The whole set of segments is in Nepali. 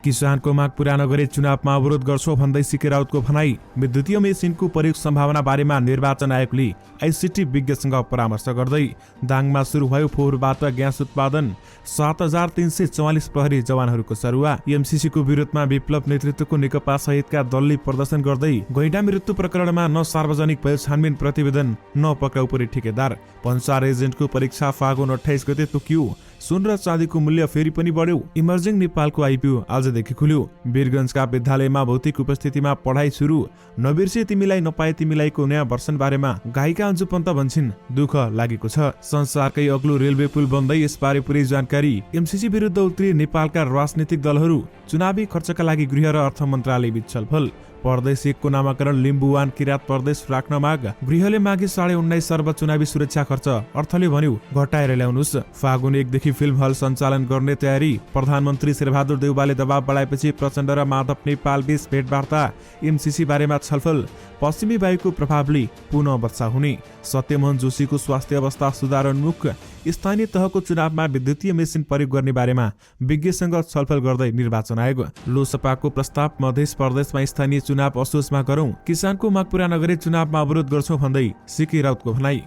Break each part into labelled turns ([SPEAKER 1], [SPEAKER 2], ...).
[SPEAKER 1] किसानको माग पूरा नगरे चुनावमा अवरोध गर्छौ भन्दै सिके राउतको भनाई। विद्युतीय मेसिनको प्रयोग सम्भावना बारेमा निर्वाचन आयोगले आईसीटी विज्ञसँग परामर्श गर्दै। दाङमा सुरु भयो फोहोरबाट ग्यास उत्पादन। 7344 प्रहरी जवानहरूको सरुवा। एमसीसीको विरोधमा विप्लव नेतृत्वको नेकपा सहितका दलले प्रदर्शन गर्दै। गैंडा मृत्यु प्रकरणमा न सार्वजनिक भयो छानबिन प्रतिवेदन, न पक्राउ परे ठेकेदार। भन्सार एजेन्टको परीक्षा फागुन 28 गते तोकियो। सुन र चाँदीको मूल्य फेरि पनि बढ्यो। इमर्जिङ नेपालको आइपिओ आजदेखि खुल्यो। वीरगञ्जका विद्यालयमा भौतिक उपस्थितिमा पढाइ सुरु। नबिर्से तिमीलाई नपाए तिमीलाईको नयाँ वर्षन बारेमा गायिका अन्जु पन्त भन्छन् दुःख लागेको छ। संसारकै अग्लो रेलवे पुल बन्दै यसबारे पुरै जानकारी। एमसीसी विरुद्ध उत्रिए नेपालका राजनीतिक दलहरू। चुनावी खर्चका लागि गृह र अर्थ मन्त्रालय बीच छलफल। प्रदेश 1 को नामाकरण लिम्बुवान किरात प्रदेश राख्न माग। गृहले मागे 19.5 अर्ब चुनावी सुरक्षा खर्च। अर्थले भन्यो घटाएर ल्याउनुस्। फागुन 1 देखि फिल्म हल सञ्चालन गर्ने तयारी। प्रधानमन्त्री शेरबहादुर देउवाले दबाव बढाएपछि प्रचण्ड र माधव नेपाल बीच भेटवार्ता। एमसीसी बारेमा छलफल। पश्चिमी वायुको प्रभावले पुनः वर्षा हुने। सत्यमोहन जोशीको स्वास्थ्य अवस्था सुधारोन्मुख। स्थानीय तहको चुनावमा विद्युतीय मेसिन प्रयोग गर्ने बारेमा विज्ञसँग छलफल गर्दै निर्वाचन आयोग। लोकसभाको प्रस्ताव मध्य प्रदेशमा स्थानीय चुनाव असोजमा गरौं। किसानको माग पूरा नगरे चुनावमा अवरोध गर्छौं भन्दै सिके राउतको भनाई।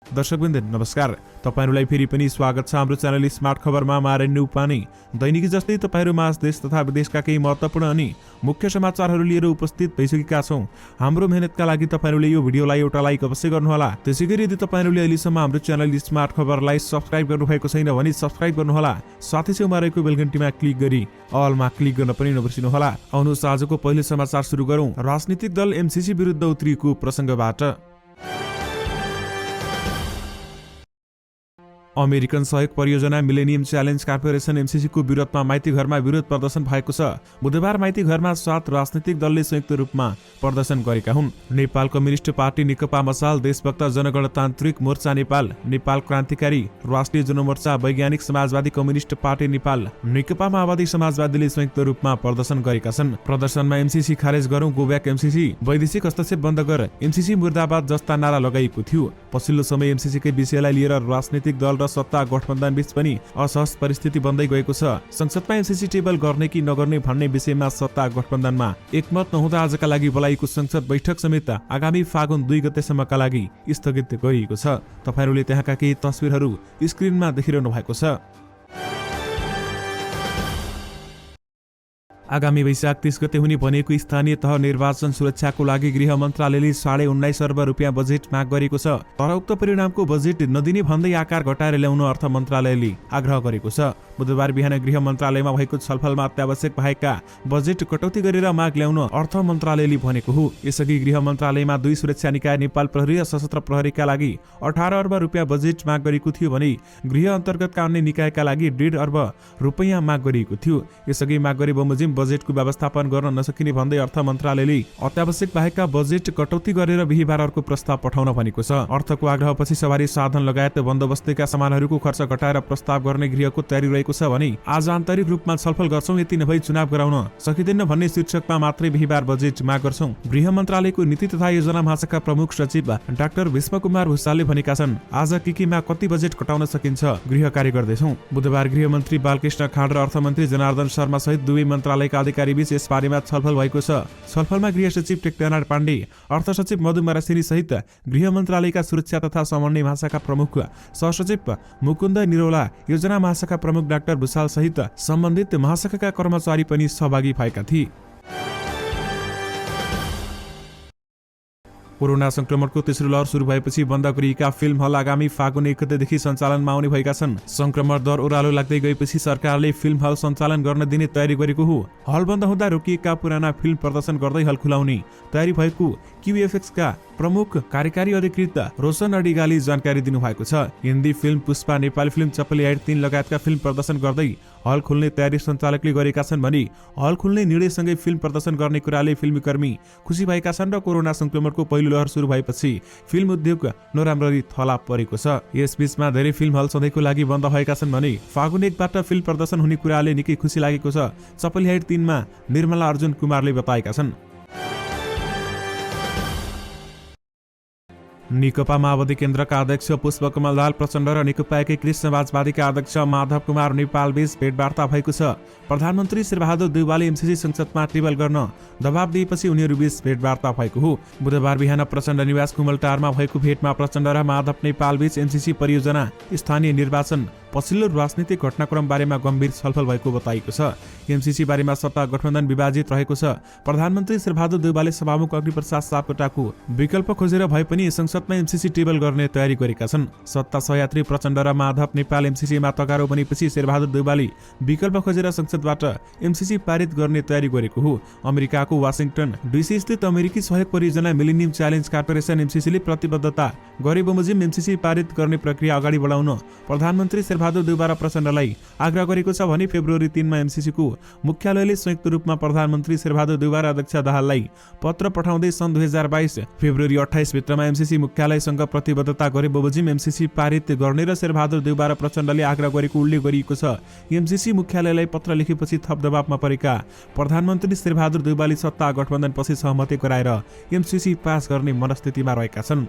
[SPEAKER 1] दर्शकवृन्द नमस्कार, तपाईहरुलाई फेरि पनि स्वागत छ हाम्रो च्यानल स्मार्ट खबरमा। मारेन्नु उपाने दैनिकी जस्तै तपाईहरुमा देश तथा विदेशका केही महत्त्वपूर्ण अनि मुख्य समाचारहरू लिएर उपस्थित भइसकेका छौं। हाम्रो मेहनतका लागि तपाईहरुले यो भिडियोलाई एउटा लाइक अवश्य गर्नुहोला। त्यसैगरी यदि तपाईहरुले अहिलेसम्म हाम्रो च्यानल स्मार्ट खबरलाई सब्स्क्राइब गर्नुभएको छैन भने सब्स्क्राइब गर्नुहोला। साथै छेउमा रहेको बेल घण्टीमा क्लिक गरी अलमा क्लिक गर्न पनि नबिर्सिनुहोला। आउनुहोस् आजको पहिलो समाचार सुरु गरौं। राजनीतिक दल एमसीसी विरुद्ध उत्रिएको प्रसंगबाट। अमेरिकन सहयोग परियोजना मिलेनियम च्यालेन्ज कर्पोरेसन एमसीसी को विरोधमा माइती घरमा विरोध प्रदर्शन भएको छ। बुधबार माइती घरमा 7 राजनीतिक दलले संयुक्त रूपमा प्रदर्शन गरेका हुन्। नेपाल कम्युनिस्ट पार्टी नेकपा मसाल, देशभक्त जनगणतान्त्रिक मोर्चा नेपाल, नेपाल क्रान्तिकारी राष्ट्रिय जनमोर्चा, वैज्ञानिक समाजवादी कम्युनिस्ट पार्टी नेपाल, नेकपा माओवादी समाजवादीले संयुक्त रूपमा प्रदर्शन गरेका छन्। प्रदर्शनमा एमसीसी खारेज गरौं, गो ब्याक एमसीसी, वैदेशिक हस्तक्षेप बन्द गर, एमसीसी मुर्दाबाद जस्ता नारा लगाइएको थियो। पछिल्लो समय एमसीसी कै विषयलाई लिएर राजनीतिक दल सत्ता गठबन्धन बीच पनि असहज परिस्थिति बन्दै गएको छ। संसदमा एमसीसी टेबल गर्ने कि नगर्ने भन्ने विषयमा सत्ता गठबन्धनमा एकमत नहुँदा आजका लागि बोलाइएको संसद बैठक समेत आगामी फागुन 2 गतेसम्मका लागि स्थगित गरिएको छ। तपाईहरुले त्यहाँका केही तस्बिरहरू स्क्रिनमा देखिरहनु भएको छ। आगामी वैशाख 30 गते हुने भनेको स्थानीय तह निर्वाचन सुरक्षाको लागि गृह मन्त्रालयले 19.5 अर्ब रुपियाँ बजेट माग गरेको छ। तर उक्त परिणामको बजेट नदिने भन्दै आकार घटाएर ल्याउन अर्थ मन्त्रालयले आग्रह गरेको छ। बुधबार बिहान गृह मन्त्रालयमा भएको छलफलमा अत्यावश्यक भएका बजेट कटौती गरेर माग ल्याउन अर्थ मन्त्रालयले भनेको हो। यसअघि गृह मन्त्रालयमा 2 सुरक्षा निकाय नेपाल प्रहरी र सशस्त्र प्रहरीका लागि 18 अर्ब रुपियाँ बजेट माग गरेको थियो भने गृह अन्तर्गतका अन्य निकायका लागि 1.5 अर्ब रुपियाँ माग गरिएको थियो। यसअघि माग गरे बमोजिम बजेटको व्यवस्थापन गर्न नसकिने भन्दै अर्थ मन्त्रालयले अत्यावश्यक भएका बजेट कटौती गरेर बिहीबार अर्को प्रस्ताव पठाउन भनेको छ। अर्थको आग्रहपछि सवारी साधन लगायत बन्दोबस्तीका सामानहरूको खर्च घटाएर प्रस्ताव गर्ने गृहको तयारी रहेको छ भने आज आन्तरिक रूपमा छलफल गर्छौं, यति नभई चुनाव गराउन सकिँदैन भन्ने शीर्षकमा मात्रै बिहीबार बजेट माग गर्छौं। गृह मन्त्रालयको नीति तथा योजना महाशाखा प्रमुख सचिव डाक्टर भीष्मकुमार भुसालले भनेका छन्, आज केकेमा कति बजेट कटाउन सकिन्छ गृह कार्य गर्दैछौं। बुधबार गृहमन्त्री बालकृष्ण खाँड र अर्थमन्त्री जनार्दन शर्मा सहित दुवै मन्त्रालयका अधिकारी बीच यस बारेमा छलफल भएको छ। छलफलमा गृह सचिव टेकनारायण पाण्डे, अर्थ सचिव मधु मरासिनी सहित गृह मन्त्रालयका सुरक्षा तथा समन्वय महाशाखा प्रमुख सहसचिव मुकुन्द निरौला, योजना महाशाखा प्रमुख डाक्टर भुसाल सहित सम्बन्धित महाशाखाका कर्मचारी पनि सहभागी भएका थिए। कोरोना संक्रमणको तेस्रो लहर सुरु भएपछि बन्द गरिएका फिल्म हल आगामी फागुन 1 गतेदेखि सञ्चालनमा आउने भएका छन्। संक्रमण दर ओह्रालो लाग्दै गएपछि सरकारले फिल्म हल सञ्चालन गर्न दिने तयारी गरेको हो। हल बन्द हुँदा रोकिएका पुराना फिल्म प्रदर्शन गर्दै हल खुलाउने तयारी भएको क्यूएफएक्स का प्रमुख कार्यकारी अधिकृत रोशन अडिगाले जानकारी दिनुभएको छ। हिन्दी फिल्म पुष्पा, नेपाली फिल्म चपली हाइट 3 लगायतका फिल्म प्रदर्शन गर्दै हल खुल्ने तयारी सञ्चालकले गरेका छन् भने हल खुल्ने निर्णयसँगै फिल्म प्रदर्शन गर्ने कुराले फिल्मीकर्मी खुसी भएका छन् र कोरोना संक्रमणको पहिलो लहर सुरु भएपछि फिल्म उद्योग नराम्ररी थला परेको छ। यसबीचमा धेरै फिल्म हल सधैँको लागि बन्द भएका छन् भने फागुन 1 बाट फिल्म प्रदर्शन हुने कुराले निकै खुसी लागेको छ। चपली हाइट 3 मा निर्मला अर्जुन कुमारले बताएका छन्। नेकपा माओवादी केन्द्रका अध्यक्ष पुष्पकमल दाहाल प्रचण्ड र नेकपा एकीकृत समाजवादीका अध्यक्ष माधव कुमार नेपालबीच भेटवार्ता भएको छ। प्रधानमन्त्री शेरबहादुर देउवाले एमसीसी संसदमा टेबल गर्न दबाब दिएपछि उनीहरूबीच भेटवार्ता भएको हो। बुधबार बिहान प्रचण्ड निवास कुमलटारमा भएको भेटमा प्रचण्ड र माधव नेपालबीच एमसीसी परियोजना, स्थानीय निर्वाचन, पछिल्लो राजनीतिक घटनाक्रम बारेमा गम्भीर छलफल भएको बताइएको छ। एमसीसी बारेमा सत्ता गठबन्धन विभाजित रहेको छ। प्रधानमन्त्री शेरबहादुर देउवाले सभामुख अग्निप्रसाद सापकोटाको विकल्प खोजेर भए पनि संसदमा एमसीसी टेबल गर्ने तयारी गरेका छन्। सत्ता सहयात्री प्रचण्ड र माधव नेपाल एमसीसीमा तगारो बनेपछि शेरबहादुर देउवाले विकल्प खोजेर संसदबाट एमसीसी पारित गर्ने तयारी गरेको हो। अमेरिकाको वाशिंटन डीसी स्थित अमेरिकी सहयोग परियोजना मिलेनियम च्यालेन्ज कर्पोरेसन एमसीसीले प्रतिबद्धता गरे बमोजिम एमसीसी पारित गर्ने प्रक्रिया अगाडि बढाउन प्रधानमन्त्री शेरबहादुर देउवा र प्रचण्डलाई आग्रह गरेको छ भने फेब्रुअरी 3 मा एमसीसीको मुख्यालयले संयुक्त रूपमा प्रधानमन्त्री शेरबहादुर देउवा र अध्यक्ष दाहाललाई पत्र पठाउँदै सन् 2022 फेब्रुअरी 28 भित्रमा एमसीसी मुख्यालयसँग प्रतिबद्धता गरे बमोजिम एमसीसी पारित गर्ने र शेरबहादुर देउवा र प्रचण्डले आग्रह गरेको उल्लेख गरिएको छ। एमसीसी मुख्यालयलाई पत्र लेखेपछि थप दबावमा परेका प्रधानमन्त्री शेरबहादुर देउवाले सत्ता गठबन्धनपछि सहमति गराएर एमसीसी पास गर्ने मनस्थितिमा रहेका छन्।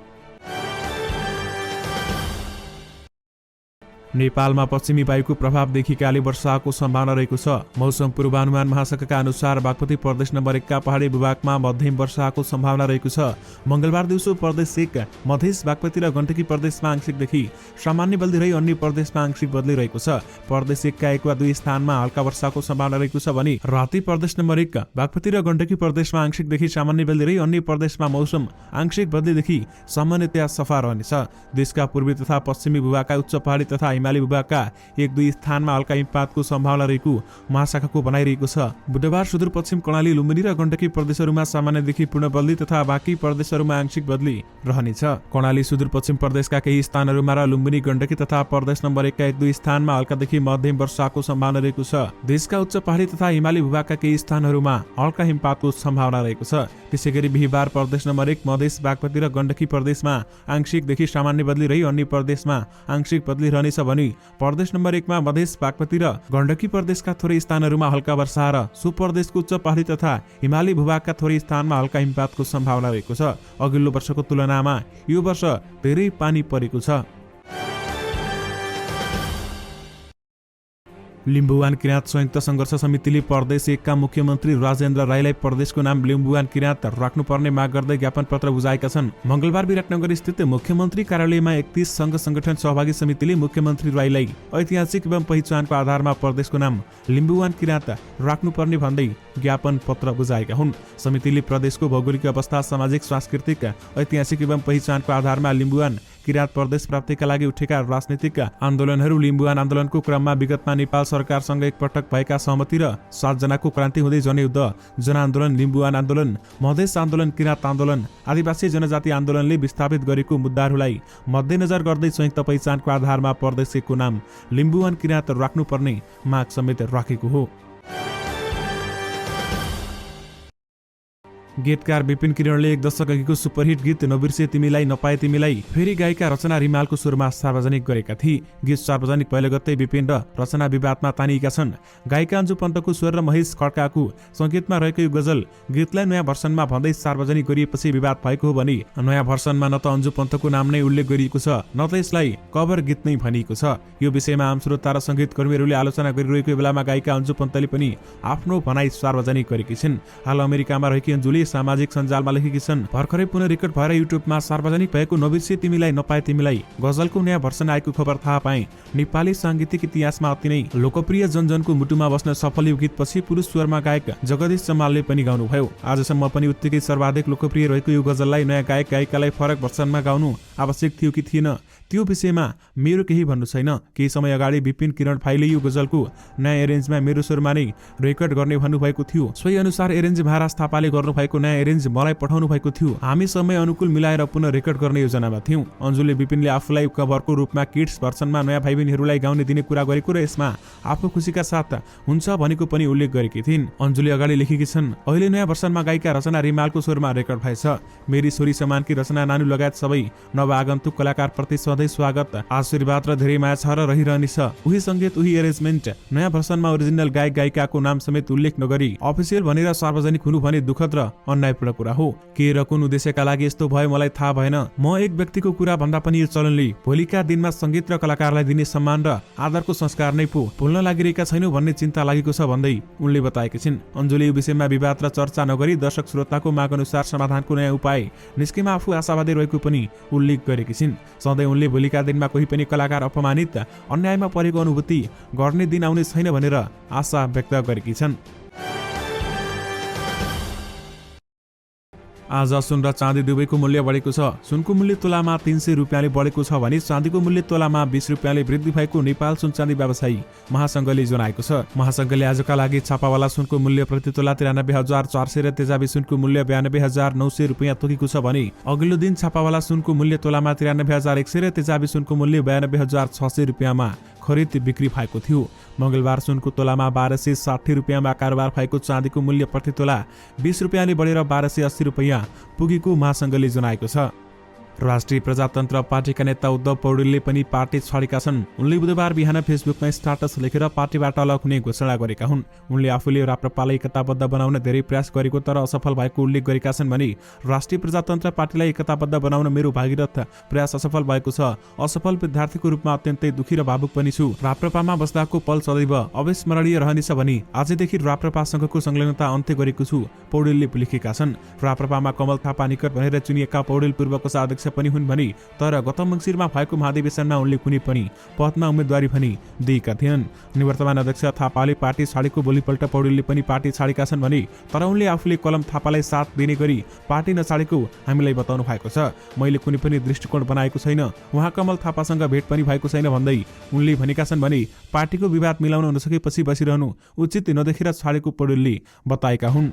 [SPEAKER 1] नेपालमा पश्चिमी वायुको प्रभावदेखि काली वर्षाको सम्भावना रहेको छ। मौसम पूर्वानुमान महाशाखाका अनुसार बागमती प्रदेश नम्बर 1 का पहाडी भूभागमा मध्यम वर्षाको सम्भावना रहेको छ। मंगलबार दिउँसो प्रदेश 1 मधेस बागमती र गण्डकी प्रदेशमा आंशिकदेखि सामान्य बदली रही अन्य प्रदेशमा आंशिक बदली रहेको छ। प्रदेश 1 का 1 वा 2 स्थानमा हल्का वर्षाको सम्भावना रहेको छ भने राति प्रदेश नम्बर 1 बागमती र गण्डकी प्रदेशमा आंशिकदेखि सामान्य बदली रही अन्य प्रदेशमा मौसम आंशिक बदलीदेखि सामान्यतया सफा रहनेछ। देशका पूर्वी तथा पश्चिमी भूभागका उच्च पहाडी तथा हिमाली भूभागका 1-2 स्थानमा हल्का हिमपातको सम्भावना रहेको महाशाखाको भनाइरहेको छ। बुधबार सुदूरपश्चिम कर्णाली, लुम्बिनी र गण्डकी प्रदेशहरूमा सामान्यदेखि पूर्ण बदली तथा बाँकी प्रदेशहरूमा आंशिक बदली रहनेछ। कर्णाली, सुदूरपश्चिम प्रदेशका केही स्थानहरूमा र लुम्बिनी, गण्डकी तथा प्रदेश नम्बर 1 का 1-2 स्थानमा हल्कादेखि मध्यम वर्षाको सम्भावना रहेको छ। देशका उच्च पहाडी तथा हिमाली भूभागका केही स्थानहरूमा हल्का हिमपातको सम्भावना रहेको छ। त्यसैगरी बिहीबार प्रदेश नम्बर 1 मधेस बागमती र गण्डकी प्रदेशमा आंशिकदेखि सामान्य बदली रही अन्य प्रदेशमा आंशिक बदली रहनेछ भने प्रदेश नम्बर 1 मा मधेस बागमती र गण्डकी प्रदेशका थोरै स्थानहरूमा हल्का वर्षा र सो प्रदेशको उच्च पहाडी तथा हिमाली भूभागका थोरै स्थानमा हल्का हिमपातको सम्भावना रहेको छ। अघिल्लो वर्षको तुलनामा यो वर्ष धेरै पानी परेको छ। लिम्बुवान किराँत संयुक्त संघर्ष समितिले प्रदेश 1 का मुख्यमन्त्री राजेन्द्र राईलाई प्रदेशको नाम लिम्बुवान किराँत राख्नुपर्ने माग गर्दै ज्ञापन पत्र बुझाएका छन्। मंगलबार विराटनगर स्थित मुख्यमन्त्री कार्यालयमा 31 संघ संगठन सहभागी समितिले मुख्यमन्त्री राईलाई ऐतिहासिक एवं पहिचानको आधारमा प्रदेशको नाम लिम्बुवान किराँत राख्नुपर्ने भन्दै ज्ञापन पत्र बुझाएका हुन्। समितिले प्रदेशको भौगोलिक अवस्था, सामाजिक, सांस्कृतिक, ऐतिहासिक एवं पहिचानको आधारमा लिम्बुवान किराँत प्रदेश प्राप्तिका लागि उठेका राजनीतिक आन्दोलनहरू, लिम्बुवान आन्दोलनको क्रममा विगतमा नेपाल सरकारसँग एकपटक भएका सहमति र 7 जनाको क्रान्ति हुँदै जनयुद्ध, जनआन्दोलन, लिम्बुवान आन्दोलन, मधेस आन्दोलन, किराँत आन्दोलन, आदिवासी जनजाति आन्दोलनले विस्थापित गरेको मुद्दाहरूलाई मध्यनजर गर्दै संयुक्त पहिचानको आधारमा प्रदेश 1 को नाम लिम्बुवान किराँत राख्नुपर्ने माग समेत राखेको हो। गीतकार विपिन किरणले 1 दशक अघिको सुपरहिट गीत नबिर्से तिमीलाई नपाए तिमीलाई फेरि गायिका रचना रिमालको स्वरमा सार्वजनिक गरेका थिए। गीत सार्वजनिक पहिले गते विपिन र रचना विवादमा तानिएका छन्। गायिका अन्जु पन्तको स्वर र महेश खड्काको संगीतमा रहेको यो गजल गीतलाई नयाँ भर्सनमा भन्दै सार्वजनिक गरिएपछि विवाद भएको हो भने नयाँ भर्सनमा न त अन्जु पन्तको नाम नै उल्लेख गरिएको छ न त यसलाई कभर गीत नै भनिएको छ। यो विषयमा आम श्रोता र संगीतकर्मीहरूले आलोचना गरिरहेको बेलामा गायिका अन्जु पन्तले पनि आफ्नो भनाइ सार्वजनिक गरेकी छिन्। हाल अमेरिकामा रहेकी अन्जुले सामाजिक सञ्जालमा लेखेकी छन्, भर्खरै पुनः रेकर्ड भएर युट्युबमा सार्वजनिक भएको नबिर्से तिमीलाई नपाए तिमीलाई गजलको नयाँ भर्सन आएको खबर थाहा पाएँ। नेपाली साङ्गीतिक इतिहासमा अति नै लोकप्रिय जनजनको मुटुमा बस्न सफल यो गीतपछि पुरुष स्वरमा गायक जगदीश जमालले पनि गाउनुभयो। आजसम्म पनि उत्तिकै सर्वाधिक लोकप्रिय रहेको यो गजललाई नयाँ गायक गायिकालाई फरक भर्सनमा गाउनु आवश्यक थियो कि थिएन त्यो विषयमा मेरो केही भन्नु छैन। केही समय अगाडि विपिन किरण फाइले यो गजलको नयाँ एरेन्जमा मेरो स्वरमा नै रेकर्ड गर्ने भन्नुभएको थियो। सोही अनुसार एरेन्ज महाराज थापाले गर्नुभएको नयाँ एरेन्ज मलाई पठाउनु भएको थियो। हामी समय अनुकूल मिलाएर पुनः रेकर्ड गर्ने योजनामा थियौँ। अन्जुले विपिनले आफूलाई कभरको रूपमा किड्स भर्सनमा नयाँ भाइ बहिनीहरूलाई गाउने दिने कुरा गरेको र यसमा आफू खुसीका साथ हुन्छ भनेको पनि उल्लेख गरेकी थिइन्। अन्जुले अगाडि लेखेकी छन्, अहिले नयाँ भर्सनमा गायिका रचना रिमालको स्वरमा रेकर्ड भएछ। मेरी छोरी समानकी रचना नानु लगायत सबै नवआगन्तुक कलाकार प्रति सधैँ स्वागत, आशीर्वाद र धेरै माया छ र रहिरहनेछ। उही सङ्गीत, उही एरेन्जमेन्ट, नयाँ भर्सनमा ओरिजिनल गायक गायिकाको नाम समेत उल्लेख नगरी अफिसियल भनेर सार्वजनिक हुनु भने दुःखद र अन्यायपूर्ण कुरा हो। के र कुन उद्देश्यका लागि यस्तो भयो मलाई थाहा भएन। म एक व्यक्तिको कुरा भन्दा पनि यो चलनले भोलिका दिनमा संगीत र कलाकारलाई दिने सम्मान र आदरको संस्कार नै पो भुल्न लागिरहेका छैनौ भन्ने चिन्ता लागेको छ भन्दै उनले बताएकी छिन्। अन्जुले यो विषयमा विवाद र चर्चा नगरी दर्शक श्रोताको माग अनुसार समाधानको नयाँ उपाय निस्केमा आफू आशावादी रहेको पनि उल्लेख गरेकी छिन्। सधैँ उनले भोलिका दिनमा कोही पनि कलाकार अपमानित अन्यायमा परेको अनुभूति गर्ने दिन आउने छैन भनेर आशा व्यक्त गरेकी छन्। आज सुन र चाँदी दुवैको मूल्य बढेको छ। सुनको मूल्य तोलामा 300 रुपियाँले बढेको छ भने चाँदीको मूल्य तोलामा 20 रुपियाँले वृद्धि भएको नेपाल सुन चाँदी व्यवसायी महासंघले जनाएको छ। महासंघले आजका लागि छापावाला सुनको मूल्य प्रति तोला 93,400 र तेजाबी सुनको मूल्य 92,900 रुपियाँ तोकेको छ भने अघिल्लो दिन छापावाला सुनको मूल्य तोलामा 93,100 र तेजाबी सुनको मूल्य 92,600 रुपियाँमा खरिद बिक्री भएको थियो। मंगलबार सुनको तोलामा 1260 रुपियाँमा कारोबार भएको चाँदीको मूल्य प्रति तोला 20 रुपियाँले बढेर 1280 रुपियाँ पुगेको महासंघले जनाएको छ। राष्ट्रिय प्रजातन्त्र पार्टीका नेता उद्धव पौडेलले पनि पार्टी छाडेका छन्। उनले बुधबार बिहान फेसबुकमा स्ट्याटस लेखेर पार्टीबाट अलग हुने घोषणा गरेका हुन्। उनले आफूले राप्रपालाई एकताबद्ध बनाउन धेरै प्रयास गरेको तर असफल भएको उल्लेख गरेका छन् भने राष्ट्रिय प्रजातन्त्र पार्टीलाई एकताबद्ध बनाउन मेरो भागीरथ प्रयास असफल भएको छ। असफल विद्यार्थीको रूपमा अत्यन्तै दुखी र भावुक पनि छु। राप्रपामा बस्दाको पल सदैव अविस्मरणीय रहनेछ भने आजदेखि राप्रपासँगको संलग्नता अन्त्य गरेको छु, पौडेलले लेखेका छन्। राप्रपामा कमल थापा निकट भनेर चुनिएका पौडेल पूर्वको अध्यक्ष पनि हुन् भने तर गत मङ्सिरमा भएको महाधिवेशनमा उनले कुनै पनि पदमा उम्मेदवारी पनि दिएका थिएनन्। निवर्तमान अध्यक्ष थापाले पार्टी छाडेको भोलिपल्ट पौडेलले पनि पार्टी छाडेका छन् भने तर उनले आफूले कलम थापालाई साथ दिने गरी पार्टी नछाडेको हामीलाई बताउनु भएको छ। मैले कुनै पनि दृष्टिकोण बनाएको छैन, उहाँ कमल थापासँग भेट पनि भएको छैन भन्दै उनले भनेका छन् भने पार्टीको विवाद मिलाउन नसकेपछि बसिरहनु उचित नदेखेर छाडेको पौडेलले बताएका हुन्।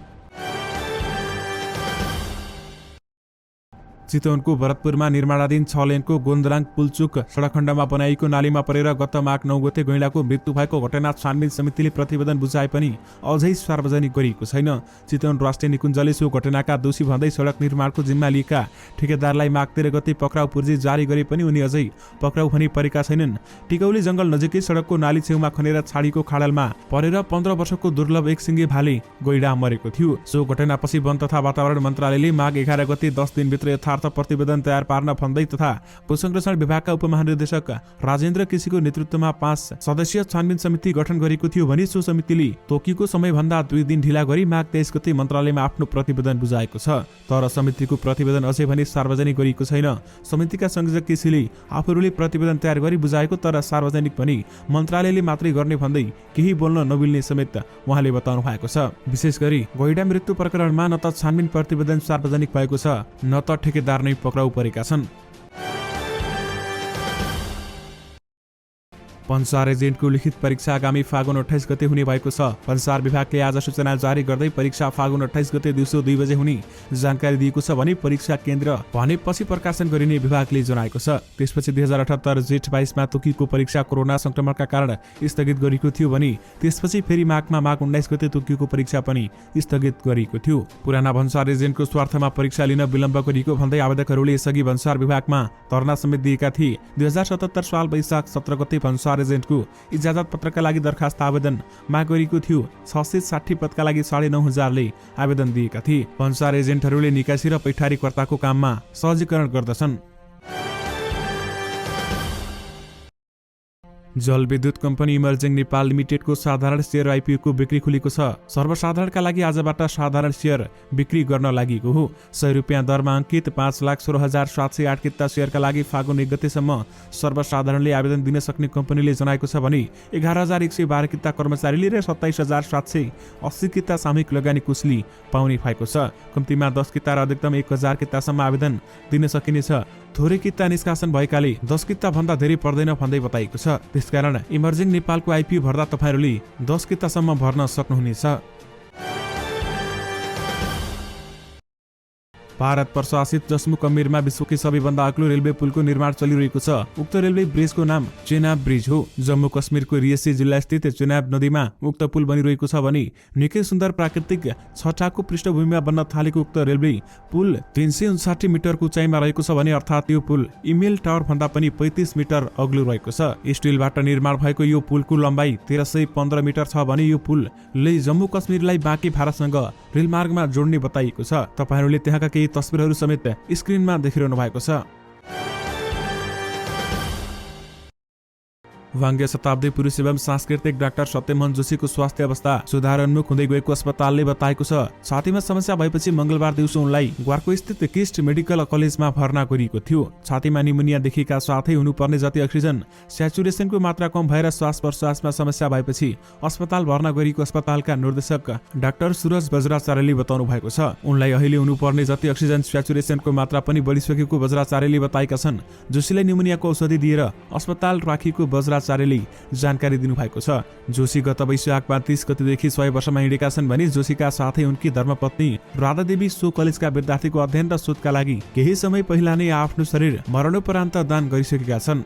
[SPEAKER 1] चितवनको भरतपुरमा निर्माणाधीन 6 लेनको गोन्दराङ पुलचुक सडक खण्डमा बनाइएको नालीमा परेर गत माघ 9 गते गैंडाको मृत्यु भएको घटना छानबिन समितिले प्रतिवेदन बुझाए पनि अझै सार्वजनिक गरिएको छैन। चितवन राष्ट्रिय निकुञ्जले सो घटनाका दोषी भन्दै सडक निर्माणको जिम्मा लिएका ठेकेदारलाई माघ 13 गते पक्राउ पूर्जी जारी गरे पनि उनी अझै पक्राउ पनि परेका छैनन्। टिकौली जंगल नजिकै सडकको नाली छेउमा खनेर छाडिएको खाडलमा परेर 15 वर्षको दुर्लभ एकसिंगे भाले गैंडा मरेको थियो। सो घटनापछि वन तथा वातावरण मन्त्रालयले माघ 11 गते 10 दिनभित्र यथार्थ प्रतिवेदन तयार पार्न भन्दै तथा भूसंरक्षण विभागका उपमहानिर्देशक राजेन्द्र केसीको नेतृत्वमा 5 सदस्यीय छानबिन समिति गठन गरेको थियो भने सो समितिले तोकीको समयभन्दा 2 दिन ढिला गरी माघ 23 गते मन्त्रालयमा आफ्नो प्रतिवेदन बुझाएको छ। तर समितिको प्रतिवेदन अझै पनि सार्वजनिक गरिएको छैन। समितिका संयोजक केसीले आफूले प्रतिवेदन तयार गरी बुझाएको तर सार्वजनिक पनि मन्त्रालयले मात्रै गर्ने भन्दै केही बोल्न नमिल्ने समेत उहाँले बताउनु भएको छ। विशेष गरी गैंडा मृत्यु प्रकरणमा न त छानबिन प्रतिवेदन सार्वजनिक भएको छ न त ठेकेदार नै पक्राउ परेका छन्। भन्सार एजेन्टको लिखित परीक्षा आगामी फागुन 28 गते हुने भएको छ। भन्सार विभागले आज सूचना जारी गर्दै परीक्षा फागुन 28 गते दिउँसो 2 बजे हुने जानकारी दिएको छ भने परीक्षा केन्द्र भनेपछि प्रकाशन गरिने विभागले जनाएको छ। त्यसपछि 2078 जेठ 22 मा तोकिएको परीक्षा कोरोना संक्रमणका कारण स्थगित गरिएको थियो भने त्यसपछि फेरि माघमा माघ 19 गते तोकिएको परीक्षा पनि स्थगित गरिएको थियो। पुराना भन्सार एजेन्टको स्वार्थमा परीक्षा लिन विलम्ब गरिएको भन्दै आवेदकहरूले यसअघि भन्सार विभागमा धरना समेत दिएका थिए। 2077 साल वैशाख 17 गते भन्सार एजेन्टको इजाजत पत्रका लागि दरखास्त आवेदन माग गरिएको थियो। 660 पदका लागि 9,500 ले आवेदन दिएका थिए। भन्सार एजेन्टहरूले निकासी र पैठारीकर्ताको काममा सहजीकरण गर्दछन्। जलविद्युत कम्पनी इमर्जिङ नेपाल लिमिटेडको साधारण शेयर आइपिओ को बिक्री खुलेको छ। सर्वसाधारणका लागि आजबाट साधारण शेयर बिक्री गर्न लागेको हो। 100 रुपियाँ दरमा अंकित 5,16,708 किता शेयरका लागि फागुन 1 गतेसम्म सर्वसाधारणले आवेदन दिन सक्ने कम्पनीले जनाएको छ भने 11,112 किता कर्मचारीले र 27,780 किता सामूहिक लगानी कोषले पाउने भएको छ। कम्तीमा 10 किता र अधिकतम 1,000 कितासम्म आवेदन दिन सकिनेछ। थोरै किता निष्कासन भएकाले 10 किता भन्दा धेरै पर्दैन भन्दै बताइएको छ। त्यसकारण इमर्जिङ नेपालको आइपिओ भर्दा तपाईहरूले 10 कितासम्म भर्न सक्नुहुनेछ। भारत प्रशासित जम्मू कश्मीरमा विश्वकै सबैभन्दा अग्लो रेलवे पुलको निर्माण चलिरहेको छ। उक्त रेलवे ब्रिजको नाम चेनाब ब्रिज हो। जम्मू कश्मीरको रियासी जिल्ला स्थित चेनाब नदीमा उक्त पुल बनिरहेको छ भने निकै सुन्दर प्राकृतिक छटाको पृष्ठभूमिमा बन्न थालेको उक्त रेलवे पुल 359 मिटरको उचाइमा रहेको छ भने अर्थात् यो पुल इमेल टावर भन्दा पनि 35 मिटर अग्लो रहेको छ। स्टिलबाट निर्माण भएको यो पुलको लम्बाइ 1315 मिटर छ भने यो पुलले जम्मू कश्मीरलाई बाँकी भारतसँग रेलमार्गमा जोड्ने बताइएको छ। तपाईहरूले त्यहाँका केही तस्बिरहरू समेत स्क्रिनमा देखिरहनु भएको छ। वाङ्गे शताब्दी पुरुष एवं सांस्कृतिक डाक्टर सत्यमोहन जोशीको स्वास्थ्य अवस्था सुधारोन्मुख हुँदै गएको अस्पतालले बताएको छ। छातीमा समस्या भएपछि मंगलबार दिउँसो उनलाई ग्वारको स्थित किस्ट मेडिकल कलेजमा भर्ना गरिएको थियो। छातीमा निमोनिया देखिएका साथै हुनुपर्ने जति अक्सिजन स्याचुरेसनको मात्रा कम भएर श्वास प्रश्वासमा समस्या भएपछि अस्पताल भर्ना गरिएको अस्पतालका निर्देशक डाक्टर सुरज बज्राचार्यले बताउनु भएको छ। उनलाई अहिले हुनुपर्ने जति अक्सिजन स्याचुरेसनको मात्रा पनि बढिसकेको बज्राचार्यले बताएका छन्। जोशीलाई निमोनियाको औषधि दिएर अस्पताल राखिएको बज्राचार्यले जानकारी दिनुभएको छ। जोशी गत वैशाखमा 30 गतेदेखि 100 वर्षमा हिँडेका छन् भने जोशीका साथै उनकी धर्मपत्नी राधा देवी सो कलेजका विद्यार्थीको अध्ययन र शोधका लागि केही समय पहिला नै आफ्नो शरीर मरणोपरान्त दान गरिसकेका छन्।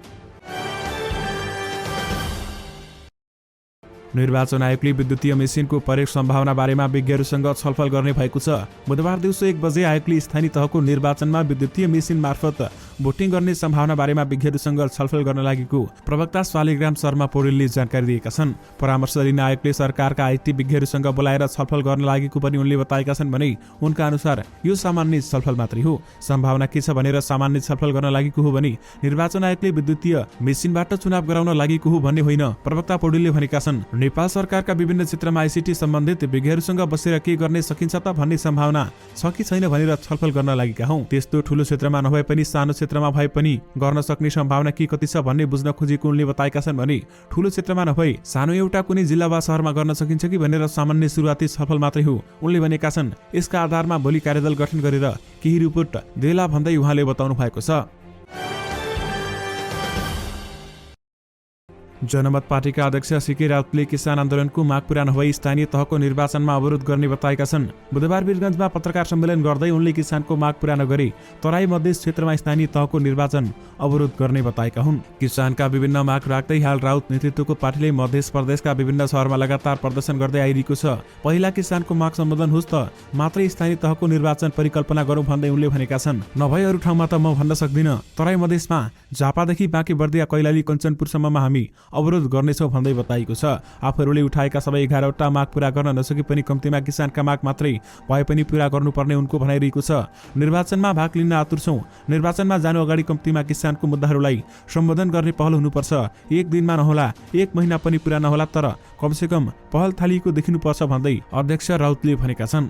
[SPEAKER 1] निर्वाचन आयोगले विद्युतीय मेसिनको प्रयोग सम्भावना बारेमा विज्ञहरूसँग छलफल गर्ने भएको छ। बुधबार दिउँसो 1 बजे आयोगले स्थानीय तहको निर्वाचनमा विद्युतीय मेसिन मार्फत भोटिङ गर्ने सम्भावना बारेमा विज्ञहरूसँग छलफल गर्न लागेको प्रवक्ता शालिग्राम शर्मा पौडेलले जानकारी दिएका छन्। परामर्श लिन आयोगले सरकारका आइटी विज्ञहरूसँग बोलाएर छलफल गर्न लागेको पनि उनले बताएका छन् भने उनका अनुसार यो सामान्य छलफल मात्रै हो। सम्भावना के छ भनेर सामान्य छलफल गर्न लागेको हो भने निर्वाचन आयोगले विद्युतीय मेसिनबाट चुनाव गराउन लागेको हो भन्ने होइन, प्रवक्ता पौडेलले भनेका छन्। नेपाल सरकारका विभिन्न क्षेत्रमा आइसिटी सम्बन्धित विज्ञहरूसँग बसेर के गर्ने सकिन्छ त भन्ने सम्भावना छ कि छैन भनेर छलफल गर्न लागेका हौं। त्यस्तो ठूलो क्षेत्रमा नभए पनि सानो क्षेत्रमा भए पनि गर्न सक्ने सम्भावना के कति छ भन्ने बुझ्न खोजेको उनले बताएका छन् भने ठूलो क्षेत्रमा नभए सानो एउटा कुनै जिल्ला वा शहरमा गर्न सकिन्छ कि भनेर सामान्य सुरुवाती छलफल मात्रै हो उनले भनेका छन्। यसका आधारमा भोलि कार्यदल गठन गरेर केही रिपोर्ट देला भन्दै उहाँले बताउनु भएको छ। जनमत पार्टीका अध्यक्ष सीके राउतले किसान आन्दोलनको माग पूरा नभई स्थानीय तहको निर्वाचनमा अवरोध गर्ने बताएका छन्। बुधबार वीरगञ्जमा पत्रकार सम्मेलन गर्दै उनले किसानको माग पूरा नगरी तराई मधेस क्षेत्रमा स्थानीय तहको निर्वाचन अवरोध गर्ने बताएका हुन्। किसानका विभिन्न माग राख्दै हाल राउत नेतृत्वको पार्टीले मध्य प्रदेशका विभिन्न शहरमा लगातार प्रदर्शन गर्दै आइरहेको छ। पहिला किसानको माग सम्बोधन होस् त मात्रै स्थानीय तहको निर्वाचन परिकल्पना गरौँ भन्दै उनले भनेका छन्। नभए अरू ठाउँमा त म भन्न सक्दिन। तराई मधेसमा झापादेखि बाँकी बर्दिया कैलाली कञ्चनपुरसम्ममा हामी अवरोध गर्नेछौँ भन्दै बताइएको छ। आफूहरूले उठाएका सबै 11वटा माग पूरा गर्न नसके पनि कम्तीमा किसानका माग मात्रै भए पनि पूरा गर्नुपर्ने उनको भनाइरहेको छ। निर्वाचनमा भाग लिन आतुर छौँ। निर्वाचनमा जानु अगाडि कम्तीमा किसानको मुद्दाहरूलाई सम्बोधन गर्ने पहल हुनुपर्छ। एक दिनमा नहोला, एक महिना पनि पूरा नहोला, तर कमसेकम पहल थालिएको देखिनुपर्छ भन्दै अध्यक्ष राउतले भनेका छन्।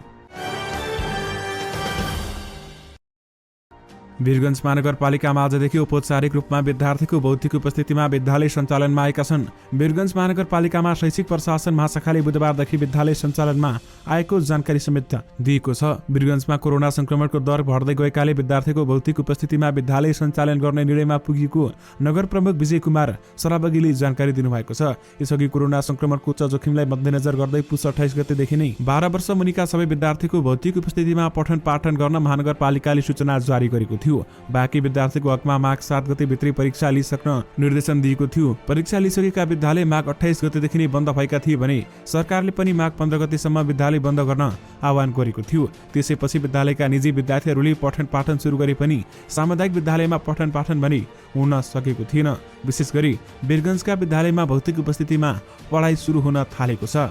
[SPEAKER 1] वीरगञ्ज महानगरपालिकामा आजदेखि औपचारिक रूपमा विद्यार्थीको भौतिक उपस्थितिमा विद्यालय सञ्चालनमा आएका छन्। वीरगञ्ज महानगरपालिकामा शैक्षिक प्रशासन महाशाखाले बुधबारदेखि विद्यालय सञ्चालनमा आएको जानकारी समेत दिएको छ। वीरगञ्जमा कोरोना संक्रमणको दर बढ्दै गएकाले विद्यार्थीको भौतिक उपस्थितिमा विद्यालय सञ्चालन गर्ने निर्णयमा पुगेको नगर प्रमुख विजय कुमार सराबगीले जानकारी दिनुभएको छ। यसअघि कोरोना संक्रमणको उच्च जोखिमलाई मध्यनजर गर्दै पुस 28 गतेदेखि नै 12 वर्ष मुनिका सबै विद्यार्थीको भौतिक उपस्थितिमा पठन पाठन गर्न महानगरपालिकाले सूचना जारी गरेको थियो। बाँकी विद्यार्थीको हकमा माघ 7 गते भित्रै परीक्षा लिइसक्न निर्देशन दिएको थियो। परीक्षा लिइसकेका विद्यालय माघ 28 गतेदेखि नै बन्द भएका थिए भने सरकारले पनि माघ 15 गतेसम्म विद्यालय बन्द गर्न आह्वान गरेको थियो। त्यसैपछि विद्यालयका निजी विद्यार्थीहरूले पठन पाठन सुरु गरे पनि सामुदायिक विद्यालयमा पठन पाठन भने हुन सकेको थिएन। विशेष गरी वीरगञ्जका विद्यालयमा भौतिक उपस्थितिमा पढाइ सुरु हुन थालेको छ।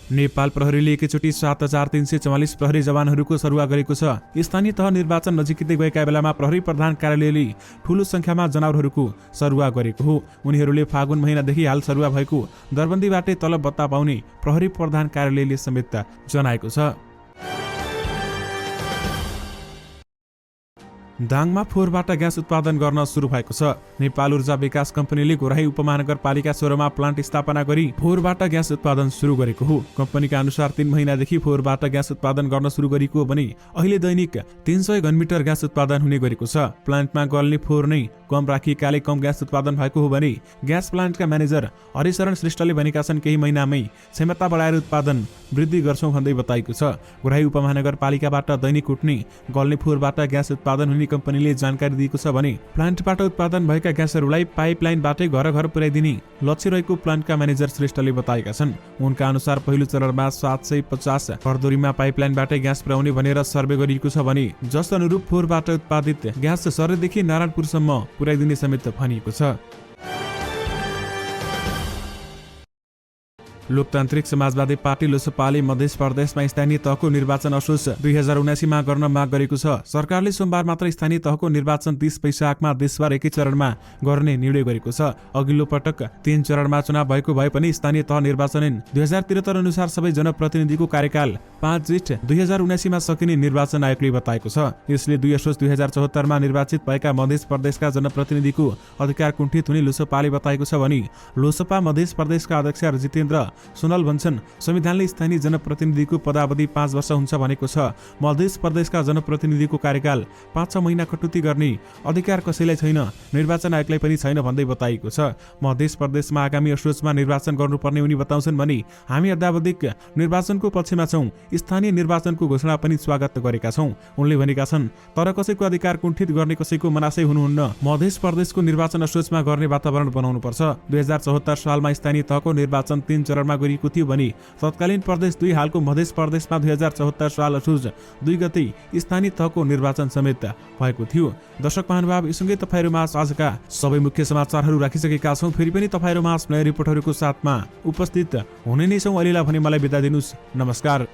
[SPEAKER 1] नेपाल प्रहरीले एकैचोटि 7344 प्रहरी जवानहरूको सरुवा गरेको छ। स्थानीय तह निर्वाचन नजिकै गएका बेलामा प्रहरी प्रधान कार्यालयले ठूलो संख्यामा जनावरहरूको सरुवा गरेको हो। उनीहरूले फागुन महिनादेखि हाल सरुवा भएको दरबन्दीबाटै तलब भत्ता पाउने प्रहरी प्रधान कार्यालयले समेत जनाएको छ। दाङमा फोहोरबाट ग्यास उत्पादन गर्न सुरु भएको छ। नेपाल ऊर्जा विकास कम्पनीले घोराही उपमहानगरपालिका 16 प्लान्ट स्थापना गरी फोहोरबाट ग्यास उत्पादन सुरु गरेको हो। कम्पनीका अनुसार 3 महिनादेखि फोहोरबाट ग्यास उत्पादन गर्न सुरु गरेको हो भने अहिले दैनिक 300 घनमिटर ग्यास उत्पादन हुने गरेको छ। प्लान्टमा गल्ने फोहोर नै कम राखिएकाले कम ग्यास उत्पादन भएको हो भने ग्यास प्लान्टका म्यानेजर हरिशरण श्रेष्ठले भनेका छन् केही महिनामै क्षमता बढाएर उत्पादन वृद्धि गर्छौं भन्दै बताएको छ। घोराही उपमहानगरपालिकाबाट दैनिक उठ्ने गल्ने फोहोरबाट ग्यास उत्पादन हुने कम्पनीले जानकारी दिएको छ भने प्लान्टबाट उत्पादन भएका ग्यासहरूलाई पाइपलाइनबाटै घर घर पुर्याइदिने लक्ष्य रहेको प्लान्टका म्यानेजर श्रेष्ठले बताएका छन्। उनका अनुसार पहिलो चरणमा 750 घरधुरीमा पाइपलाइनबाटै ग्यास पुर्याउने भनेर सर्वे गरिएको छ भने जस अनुरूप फोहोरबाट उत्पादित ग्यास सरदेखि नारायणपुरसम्म पुर्याइदिने समेत भनिएको छ। लोकतान्त्रिक समाजवादी पार्टी लोसपाले मध्य प्रदेशमा स्थानीय तहको निर्वाचन असोज 2079 मा गर्न माग गरेको छ। सरकारले सोमबार मात्र स्थानीय तहको निर्वाचन 30 वैशाखमा देशभर एकै चरणमा गर्ने निर्णय गरेको छ। अघिल्लो पटक 3 चरणमा चुनाव भएको भए पनि स्थानीय तह निर्वाचन 2073 अनुसार सबै जनप्रतिनिधिको कार्यकाल 5 जेठ 2079 मा सकिने निर्वाचन आयोगले बताएको छ। यसले 2 असोज 2074 मा निर्वाचित भएका मध्य प्रदेशका जनप्रतिनिधिको अधिकार कुण्ठित हुने लोसपाले बताएको छ भने लोसपा मध्य प्रदेशका अध्यक्ष जितेन्द्र सोनल भन्छन् संविधानले स्थानीय जनप्रतिनिधिको पदावधि 5 वर्ष हुन्छ भनेको छ। मध्य प्रदेशका जनप्रतिनिधिको कार्यकाल 5-6 महिना कटौती गर्ने अधिकार कसैलाई छैन, निर्वाचन आयोगलाई पनि छैन भन्दै बताइएको छ। मध्य प्रदेशमा आगामी असोजमा निर्वाचन गर्नुपर्ने उनी बताउँछन् भने हामी अद्यावधिक निर्वाचनको पक्षमा छौं, स्थानीय निर्वाचनको घोषणा पनि स्वागत गरेका छौं। उनले भनेका छन् तर कसैको अधिकार कुण्ठित गर्ने कसैको मनासै हुनुहुन्न। मध्य प्रदेशको निर्वाचन असोजमा गर्ने वातावरण बनाउनुपर्छ। 2074 सालमा स्थानीय तहको निर्वाचन 3 चरणमा गरिएको थियो भने तत्कालीन प्रदेश 2 हालको मध्य प्रदेशमा 2074 साल असोज 2 गते स्थानीय तहको निर्वाचन समेत भएको थियो। दर्शक महानुभाव, यससँगै तपाईहरुमा आजका सबै मुख्य समाचारहरू राखिसकेका छौं। फेरि पनि तपाईहरुमा नयाँ रिपोर्टहरूको साथमा उपस्थित हुने नै छौं। अहिलेलाई भने मलाई बिदा दिनुस्। नमस्कार।